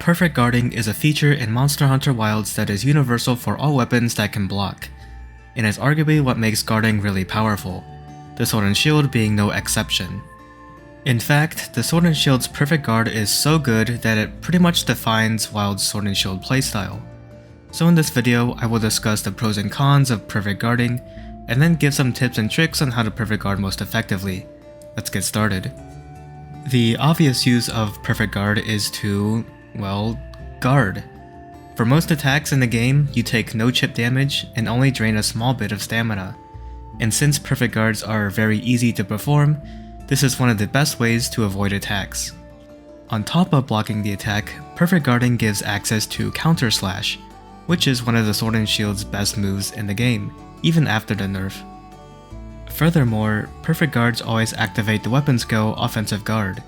perfect guarding is a feature in Monster Hunter Wilds that is universal for all weapons that can block, and is arguably what makes guarding really powerful, the Sword and Shield being no exception. In fact, the Sword and Shield's perfect guard is so good that it pretty much defines Wild's Sword and Shield playstyle. So in this video, I will discuss the pros and cons of perfect guarding, and then give some tips and tricks on how to perfect guard most effectively. Let's get started. The obvious use of perfect guard is to, well, guard. For most attacks in the game, you take no chip damage and only drain a small bit of stamina. And since perfect guards are very easy to perform, this is one of the best ways to avoid attacks. On top of blocking the attack, perfect guarding gives access to counter slash, which is one of the Sword and Shield's best moves in the game, even after the nerf. Furthermore, perfect guards always activate the weapon skill Offensive Guard,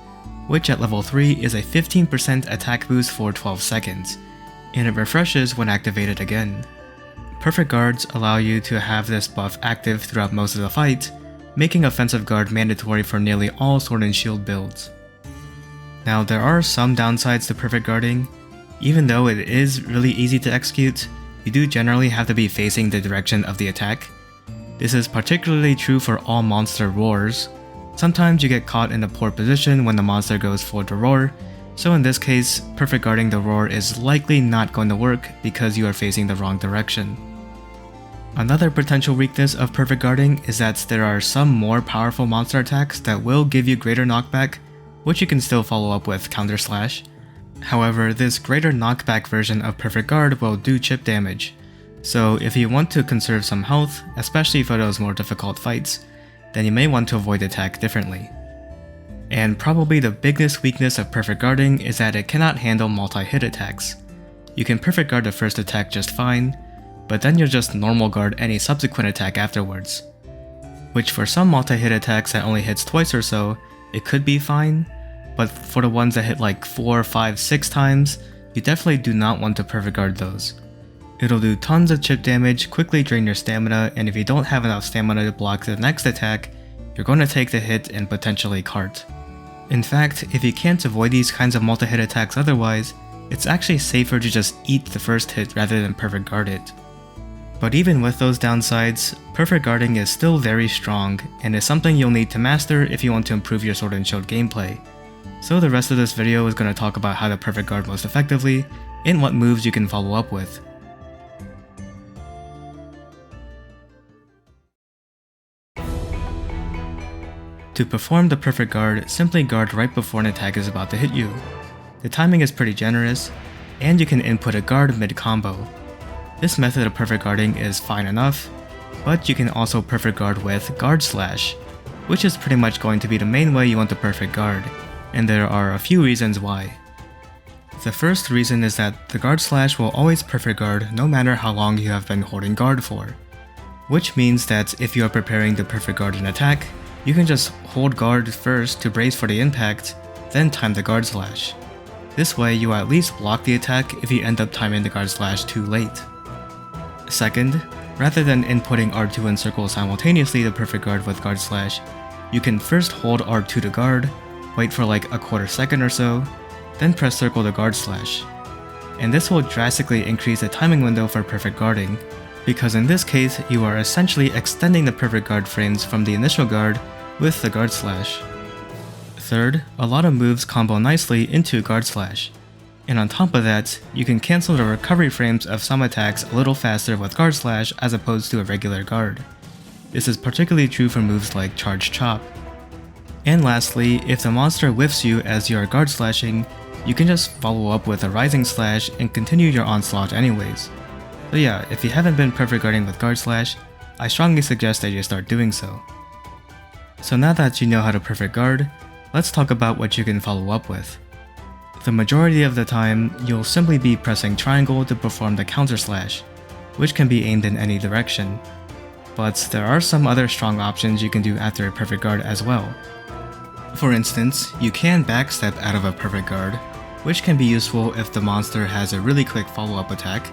which at level 3 is a 15% attack boost for 12 seconds, and it refreshes when activated again. Perfect guards allow you to have this buff active throughout most of the fight, making Offensive Guard mandatory for nearly all Sword and Shield builds. Now there are some downsides to perfect guarding. Even though it is really easy to execute, you do generally have to be facing the direction of the attack. This is particularly true for all monster roars. Sometimes you get caught in a poor position when the monster goes for the roar, so in this case, perfect guarding the roar is likely not going to work because you are facing the wrong direction. Another potential weakness of perfect guarding is that there are some more powerful monster attacks that will give you greater knockback, which you can still follow up with counter slash. However, this greater knockback version of perfect guard will do chip damage, so if you want to conserve some health, especially for those more difficult fights, then you may want to avoid the attack differently. And probably the biggest weakness of perfect guarding is that it cannot handle multi-hit attacks. You can perfect guard the first attack just fine, but then you'll just normal guard any subsequent attack afterwards. Which for some multi-hit attacks that only hits twice or so, it could be fine, but for the ones that hit like 4, 5, 6 times, you definitely do not want to perfect guard those. It'll do tons of chip damage, quickly drain your stamina, and if you don't have enough stamina to block the next attack, you're going to take the hit and potentially cart. In fact, if you can't avoid these kinds of multi-hit attacks otherwise, it's actually safer to just eat the first hit rather than perfect guard it. But even with those downsides, perfect guarding is still very strong, and is something you'll need to master if you want to improve your Sword and Shield gameplay. So the rest of this video is going to talk about how to perfect guard most effectively, and what moves you can follow up with. To perform the perfect guard, simply guard right before an attack is about to hit you. The timing is pretty generous, and you can input a guard mid-combo. This method of perfect guarding is fine enough, but you can also perfect guard with guard slash, which is pretty much going to be the main way you want to perfect guard, and there are a few reasons why. The first reason is that the guard slash will always perfect guard no matter how long you have been holding guard for, which means that if you are preparing to perfect guard an attack, you can just hold guard first to brace for the impact, then time the guard slash. This way you at least block the attack if you end up timing the guard slash too late. Second, rather than inputting R2 and circle simultaneously to perfect guard with guard slash, you can first hold R2 to guard, wait for like a quarter second or so, then press circle to guard slash. And this will drastically increase the timing window for perfect guarding, because in this case you are essentially extending the perfect guard frames from the initial guard with the guard slash. Third, a lot of moves combo nicely into guard slash. And on top of that, you can cancel the recovery frames of some attacks a little faster with guard slash as opposed to a regular guard. This is particularly true for moves like charge chop. And lastly, if the monster whiffs you as you are guard slashing, you can just follow up with a rising slash and continue your onslaught anyways. So yeah, if you haven't been perfect guarding with guard slash, I strongly suggest that you start doing so. So now that you know how to perfect guard, let's talk about what you can follow up with. The majority of the time, you'll simply be pressing triangle to perform the counter slash, which can be aimed in any direction. But there are some other strong options you can do after a perfect guard as well. For instance, you can backstep out of a perfect guard, which can be useful if the monster has a really quick follow-up attack.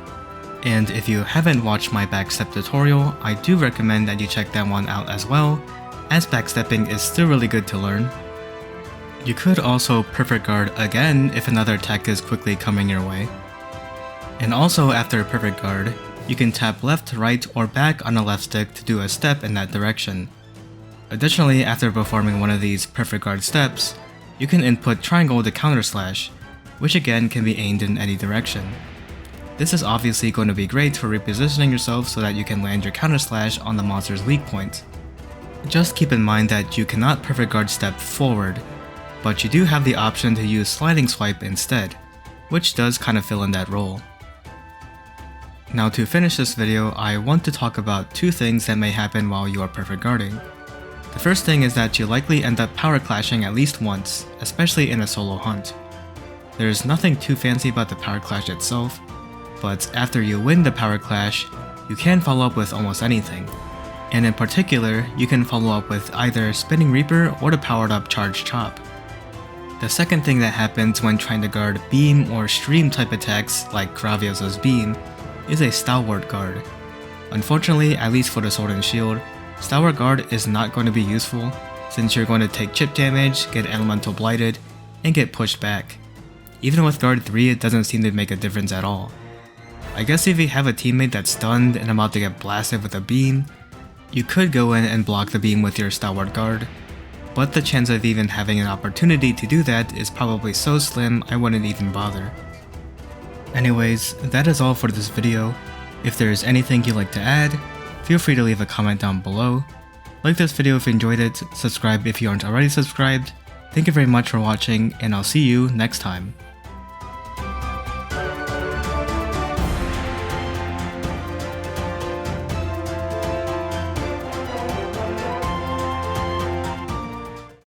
And if you haven't watched my backstep tutorial, I do recommend that you check that one out as well, as backstepping is still really good to learn. You could also perfect guard again if another attack is quickly coming your way. And also after perfect guard, you can tap left, right, or back on the left stick to do a step in that direction. Additionally, after performing one of these perfect guard steps, you can input triangle to counter slash, which again can be aimed in any direction. This is obviously going to be great for repositioning yourself so that you can land your counter slash on the monster's weak point. Just keep in mind that you cannot perfect guard step forward, but you do have the option to use sliding swipe instead, which does kind of fill in that role. Now to finish this video, I want to talk about two things that may happen while you are perfect guarding. The first thing is that you likely end up power clashing at least once, especially in a solo hunt. There's nothing too fancy about the power clash itself, but after you win the power clash, you can follow up with almost anything. And in particular, you can follow up with either Spinning Reaper or the powered up Charge Chop. The second thing that happens when trying to guard beam or stream type attacks like Graviosa's beam is a Stalwart guard. Unfortunately, at least for the Sword and Shield, Stalwart guard is not going to be useful since you're going to take chip damage, get elemental blighted, and get pushed back. Even with guard 3, it doesn't seem to make a difference at all. I guess if you have a teammate that's stunned and about to get blasted with a beam, you could go in and block the beam with your Stalwart guard, but the chance of even having an opportunity to do that is probably so slim I wouldn't even bother. Anyways, that is all for this video. If there is anything you'd like to add, feel free to leave a comment down below. Like this video if you enjoyed it, subscribe if you aren't already subscribed. Thank you very much for watching, and I'll see you next time.